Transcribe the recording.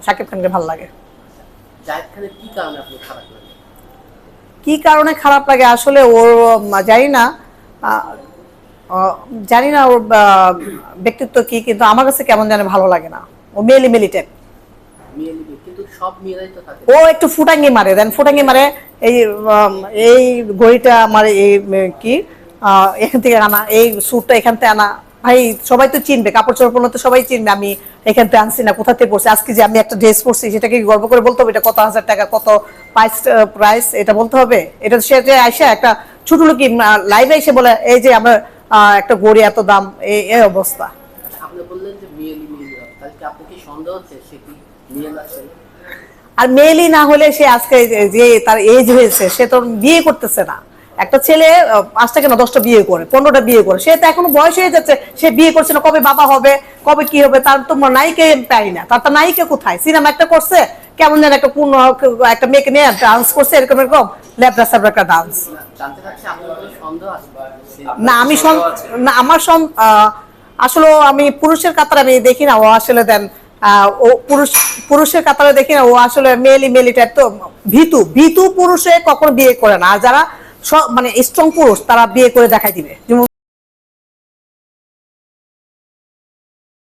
শাকিব খানকে ভালো লাগে। জায়েদ খানের কি কারণে আপনি খারাপ লাগে? কি কারণে খারাপ লাগে আসলে ওর জানি না, আহ, জানি না ওর ব্যক্তিত্ব কি, কিন্তু আমার কাছে কেমন জানি ভালো লাগে না। ও মেলি মেলি টাইপ। মেয়ে লিবে কিন্তু সব মেয়েরাই তো থাকে। ও একটু ফুটাঙ্গি মারে, দেন ফুটাঙ্গি মারে। এই এই ঘড়িটা আমার এই কি এখান থেকে আনা, এই স্যুটটা এখান থেকে আনা। ভাই সবাই তো চিনবে, কাপড় চোপড় পরলে তো সবাই চিনবে আমি এখান থেকে আনছি না, কোথা থেকে পড়ছি। আজকে যে আমি একটা ড্রেস পরছি সেটাকে গর্ব করে বলতে হবে এটা কত হাজার টাকা, কত প্রাইস এটা বলতে হবে? এটা সে যে আইসা একটা ছোট লোকি লাইভে এসে বলে এই যে আমার একটা ঘড়ি এত দাম, এই অবস্থা। আপনি বললেন যে মেয়ে লিবে, তাহলে কি আপনি কি সন্দেহ হচ্ছে সে কি মেয়ে না ছেলে? আর মেয়েলি না হলে সে আজকে যে তার এজ হয়েছে সে তো বিয়ে করতেছে না। একটা ছেলে 5টা কেন 10টা বিয়ে করে, 15টা বিয়ে করে, সে তো এখনো বয়স হয়ে যাচ্ছে, সে বিয়ে করছে না, কবে বাবা হবে, কবে কি হবে, তার তো নায়িকা পাই না। তার তো নায়িকা কোথায়? সিনেমা একটা করছে, কেমন যেন একটা পূর্ণ একটা মেয়েকে নিয়ে ডান্স করছে, এরকম এরকম ল্যাবড়া স্যাবড়া একটা ডান্স। জানতে চাচ্ছি আপনার কোনো সন্দেহ আছে? না আমি না আমার আসলে আমি পুরুষের কাতারে আমি দেখি না ও আসলে দেন, ও পুরুষের কাতারে দেখি না ও আসলে মেলি মেলি টাইপ। তো ভীতু ভীতু পুরুষে কখনো বিয়ে করে না। আর যারা মানে স্ট্রং পুরুষ তারা বিয়ে করে দেখাই দিবে।